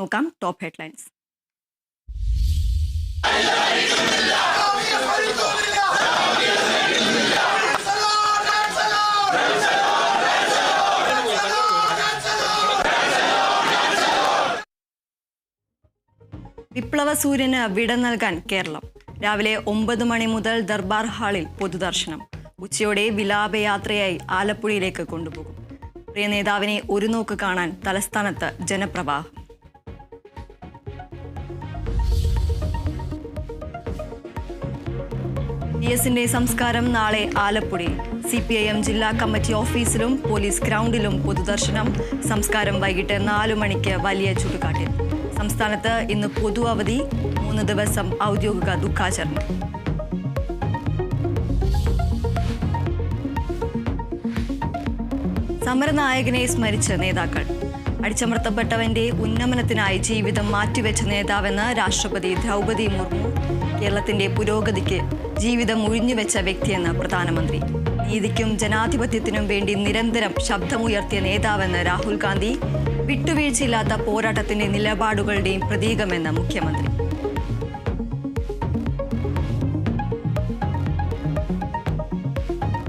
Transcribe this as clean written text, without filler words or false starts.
നോക്കാം top headlines. വിപ്ലവ സൂര്യന് വിട നൽകാൻ കേരളം. രാവിലെ 9 മണി മുതൽ ദർബാർ ഹാളിൽ പൊതുദർശനം. ഉച്ചയോടെ വിലാപയാത്രയായി ആലപ്പുഴയിലേക്ക് കൊണ്ടുപോകും. പ്രിയ നേതാവിനെ ഒരു നോക്ക് കാണാൻ തലസ്ഥാനത്ത് ജനപ്രവാഹം. PS-ന്റെ സംസ്കാരം നാളെ ആലപ്പുഴയിൽ. CPIM ജില്ലാ കമ്മിറ്റി ഓഫീസിലും പോലീസ് ഗ്രൗണ്ടിലും പൊതുദർശനം. സംസ്കാരം വൈകിട്ട് 4 മണിക്ക് വലിയ ചുടുകാട്ടിൽ. സംസ്ഥാനത്ത് ഇന്ന് പൊതു അവധി. 3 ദിവസം ഔദ്യോഗിക ദുഃഖാചരണം. സമരനായകനെ സ്മരിച്ച് നേതാക്കൾ. അടിച്ചമർത്തപ്പെട്ടവന്റെ ഉന്നമനത്തിനായി ജീവിതം മാറ്റിവെച്ച നേതാവെന്ന് രാഷ്ട്രപതി ദ്രൗപദി മുർമു. കേരളത്തിന്റെ പുരോഗതിക്ക് ജീവിതം ഒഴിഞ്ഞുവെച്ച വ്യക്തിയെന്ന് പ്രധാനമന്ത്രി. നീതിക്കും ജനാധിപത്യത്തിനും വേണ്ടി നിരന്തരം ശബ്ദമുയർത്തിയ നേതാവെന്ന് രാഹുൽ ഗാന്ധി. വിട്ടുവീഴ്ചയില്ലാത്ത പോരാട്ടത്തിന്റെ നിലപാടുകളുടെയും പ്രതീകമെന്ന് മുഖ്യമന്ത്രി.